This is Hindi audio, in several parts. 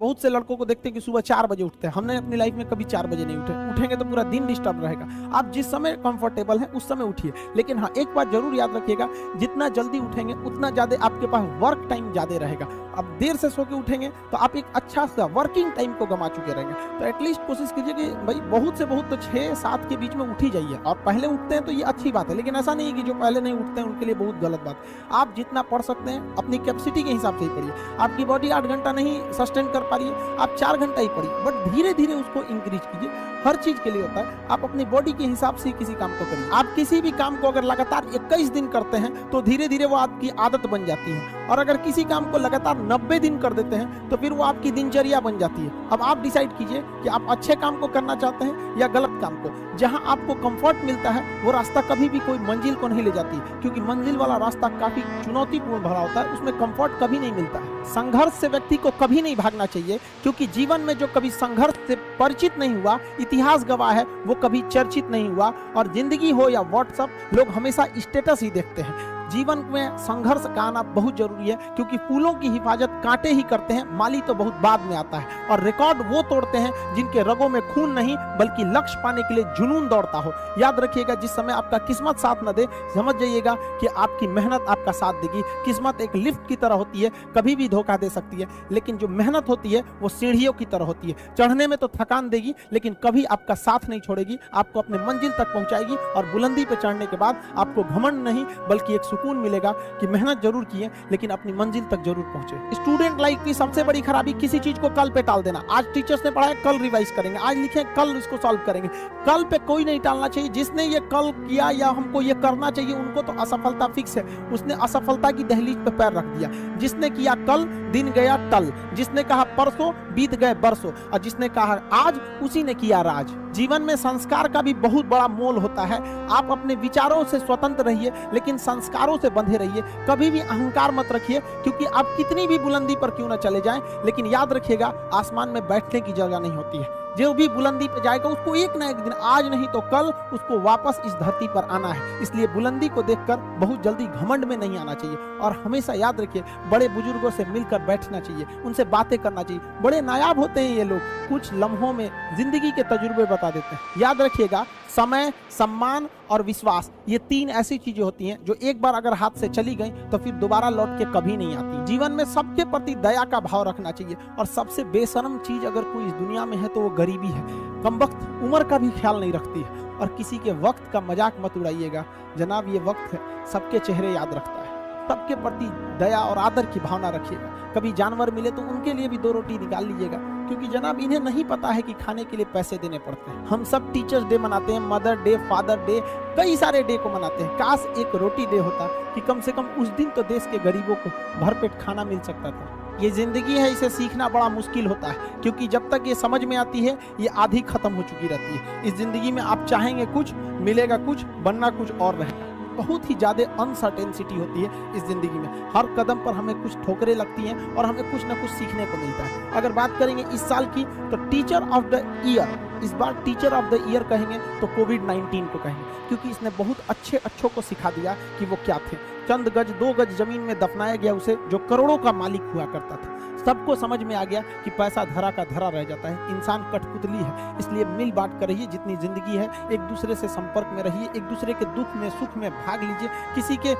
बहुत से लड़कों को देखते हैं कि सुबह 4 बजे उठते हैं। हमने अपनी लाइफ में कभी 4 बजे नहीं उठेंगे तो पूरा दिन डिस्टर्ब रहेगा। आप जिस समय कंफर्टेबल हैं उस समय उठिए, लेकिन हाँ एक बात जरूर याद रखिएगा, जितना जल्दी उठेंगे उतना ज्यादा आपके पास वर्क टाइम ज्यादा रहेगा। अब देर से सो के उठेंगे तो आप एक अच्छा सा वर्किंग टाइम को गंवा चुके रहेंगे। तो एटलीस्ट कोशिश कीजिए कि भाई बहुत से बहुत तो 6-7 के बीच में उठ ही जाइए। और पहले उठते हैं तो ये अच्छी बात है, लेकिन ऐसा नहीं है कि जो पहले नहीं उठते हैं उनके लिए बहुत गलत बात। आप जितना पढ़ सकते हैं अपनी कैपेसिटी के हिसाब से ही पढ़िए। आपकी बॉडी 8 घंटा नहीं सस्टेन कर पा रही है, आप 4 घंटा ही पढ़िए, बट धीरे धीरे उसको इंक्रीज कीजिए। हर चीज के लिए होता है, आप अपनी बॉडी के हिसाब से किसी काम को करिए। आप किसी भी काम को अगर लगातार 21 दिन करते हैं तो धीरे धीरे वो आपकी आदत बन जाती है, और अगर किसी काम को लगातार 90 दिन कर देते हैं तो फिर वो आपकी दिनचर्या बन जाती है। अब आप डिसाइड कीजिए कि आप अच्छे काम को करना चाहते हैं या गलत काम को। जहां आपको कंफर्ट मिलता है वो रास्ता कभी भी कोई मंजिल को नहीं ले जाती, क्योंकि मंजिल वाला रास्ता काफी चुनौतीपूर्ण भरा होता है, उसमें कंफर्ट कभी नहीं मिलता है। संघर्ष से व्यक्ति को कभी नहीं भागना चाहिए, क्योंकि जीवन में जो कभी संघर्ष से परिचित नहीं हुआ, इतिहास गवाह है, वो कभी चर्चित नहीं हुआ। और जिंदगी हो या व्हाट्सएप, लोग हमेशा स्टेटस ही देखते हैं। जीवन में संघर्ष का आना बहुत जरूरी है, क्योंकि फूलों की हिफाजत कांटे ही करते हैं, माली तो बहुत बाद में आता है। और रिकॉर्ड वो तोड़ते हैं जिनके रगों में खून नहीं बल्कि लक्ष्य पाने के लिए जुनून दौड़ता हो। याद रखिएगा, जिस समय आपका किस्मत साथ न दे, समझ जाइएगा कि आपकी मेहनत आपका साथ देगी। किस्मत एक लिफ्ट की तरह होती है, कभी भी धोखा दे सकती है, लेकिन जो मेहनत होती है वो सीढ़ियों की तरह होती है। चढ़ने में तो थकान देगी, लेकिन कभी आपका साथ नहीं छोड़ेगी, आपको अपने मंजिल तक पहुंचाएगी। और बुलंदी पे चढ़ने के बाद आपको घमंड नहीं बल्कि एक सुकून मिलेगा कि मेहनत जरूर किए, लेकिन अपनी मंजिल तक जरूर पहुंचे। स्टूडेंट लाइफ की सबसे बड़ी खराबी किसी चीज को कल पे टाल देना। आज टीचर्स ने पढ़ाया, कल रिवाइज करेंगे, आज लिखे, कल इसको सॉल्व करेंगे। कल पे कोई नहीं टालना चाहिए। जिसने ये कल किया या हमको ये करना चाहिए, उनको तो असफलता फिक्स है, उसने असफलता की दहलीज पे पैर रख दिया। जिसने किया कल, दिन गया टल। जिसने कहा परसों, बीत गए बरसों। और जिसने कहा आज, उसी ने किया राज। जीवन में संस्कार का भी बहुत बड़ा मोल होता है। आप अपने विचारों से स्वतंत्र रहिए, लेकिन संस्कारों से बंधे रहिए। कभी भी अहंकार मत रखिए, क्योंकि आप कितनी भी बुलंदी पर क्यों ना चले जाएं, लेकिन याद रखिएगा आसमान में बैठने की जगह नहीं होती है। जो भी बुलंदी पे जाएगा उसको एक ना एक दिन, आज नहीं तो कल, उसको वापस इस धरती पर आना है। इसलिए बुलंदी को देखकर बहुत जल्दी घमंड में नहीं आना चाहिए। और हमेशा याद रखिए, बड़े बुजुर्गों से मिलकर बैठना चाहिए, उनसे बातें करना चाहिए। बड़े नायाब होते हैं ये लोग, कुछ लम्हों में जिंदगी के तजुर्बे बता देते हैं। याद रखिएगा, समय, सम्मान और विश्वास, ये 3 ऐसी चीजें होती हैं जो एक बार अगर हाथ से चली गई तो फिर दोबारा लौट के कभी नहीं आती। जीवन में सबके प्रति दया का भाव रखना चाहिए। और सबसे बेशर्म चीज अगर कोई इस दुनिया में है तो वो गरीबी है। कमबख्त उम्र का भी ख्याल नहीं रखती है। और किसी के वक्त का मजाक मत उड़ाइएगा जनाब, ये वक्त है, सबके चेहरे याद रखता है। सबके प्रति दया और आदर की भावना रखिएगा। कभी जानवर मिले तो उनके लिए भी 2 रोटी निकाल लीजिएगा, क्योंकि जनाब इन्हें नहीं पता है कि खाने के लिए पैसे देने पड़ते हैं। हम सब टीचर्स डे मनाते हैं, मदर डे, फादर डे, कई सारे डे को मनाते हैं। काश एक रोटी डे होता कि कम से कम उस दिन तो देश के गरीबों को भरपेट खाना मिल सकता था। ये जिंदगी है, इसे सीखना बड़ा मुश्किल होता है, क्योंकि जब तक ये समझ में आती है ये आधी खत्म हो चुकी रहती है। इस जिंदगी में आप चाहेंगे कुछ, मिलेगा कुछ, बनना कुछ और रहेगा। बहुत ही ज्यादा अनसर्टेनिटी होती है इस जिंदगी में। हर कदम पर हमें कुछ ठोकरें लगती हैं और हमें कुछ ना कुछ सीखने को मिलता है। अगर बात करेंगे इस साल की, तो टीचर ऑफ द ईयर, इस बार टीचर ऑफ द ईयर कहेंगे तो कोविड-19 को कहेंगे, क्योंकि इसने बहुत अच्छों को सिखा दिया कि वो क्या थे। चंद गज 2 गज जमीन में दफनाया गया उसे, जो करोड़ों का मालिक हुआ करता था। सबको समझ में आ गया कि पैसा धरा का धरा रह जाता है, इंसान कठपुतली है। इसलिए मिल बांट कर रहिए, जितनी जिंदगी है एक दूसरे से संपर्क में रहिए, एक दूसरे के दुख में सुख में भाग लीजिए। किसी के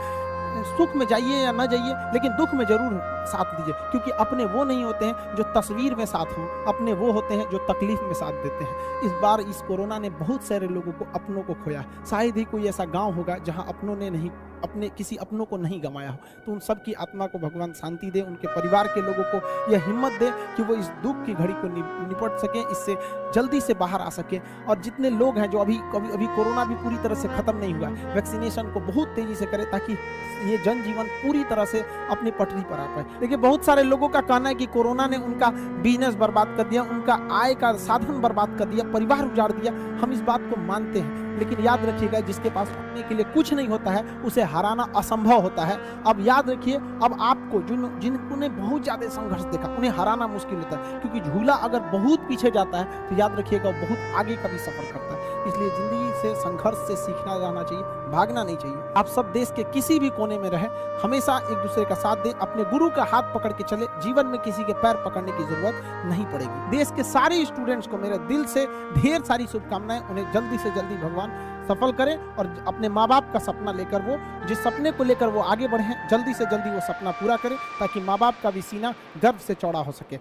सुख में जाइए या ना जाइए, लेकिन दुख में जरूर साथ दीजिए, क्योंकि अपने वो नहीं होते हैं जो तस्वीर में साथ हों, अपने वो होते हैं जो तकलीफ में साथ देते हैं। इस बार इस कोरोना ने बहुत सारे लोगों को, अपनों को खोया। शायद ही कोई ऐसा गांव होगा जहां अपनों ने नहीं, अपने किसी अपनों को नहीं गंवाया हो। तो उन सब की आत्मा को भगवान शांति दे, उनके परिवार के लोगों को यह हिम्मत दे कि वो इस दुख की घड़ी को निपट सकें, इससे जल्दी से बाहर आ सकें। और जितने लोग हैं जो अभी कोरोना भी पूरी तरह से खत्म नहीं हुआ, वैक्सीनेशन को बहुत तेजी से करें, ताकि ये जनजीवन पूरी तरह से अपनी पटरी पर आ पाए। देखिए, बहुत सारे लोगों का कहना है कि कोरोना ने उनका बिजनेस बर्बाद कर दिया, उनका आय का साधन बर्बाद कर दिया, परिवार उजाड़ दिया। हम इस बात को मानते हैं, लेकिन याद रखिएगा जिसके पास पाने के लिए कुछ नहीं होता है उसे हराना असंभव होता है। अब याद रखिए, अब आपको जिन्होंने बहुत ज्यादा संघर्ष देखा उन्हें हराना मुश्किल होता है, क्योंकि झूला अगर बहुत पीछे जाता है तो याद रखिएगा वो बहुत आगे का भी सफर करता है। इसलिए जिंदगी से संघर्ष से सीखना जाना चाहिए, भागना नहीं चाहिए। आप सब देश के किसी भी कोने में रहे, हमेशा एक दूसरे का साथ दे, अपने गुरु का हाथ पकड़ के चले, जीवन में किसी के पैर पकड़ने की जरूरत नहीं पड़ेगी। देश के सारे स्टूडेंट्स को मेरे दिल से ढेर सारी शुभकामनाएं, उन्हें जल्दी से जल्दी भगवान सफल करें और अपने माँ बाप का सपना लेकर वो जिस सपने को लेकर वो आगे बढ़े, जल्दी से जल्दी वो सपना पूरा करें, ताकि माँ बाप का भी सीना गर्व से चौड़ा हो सके।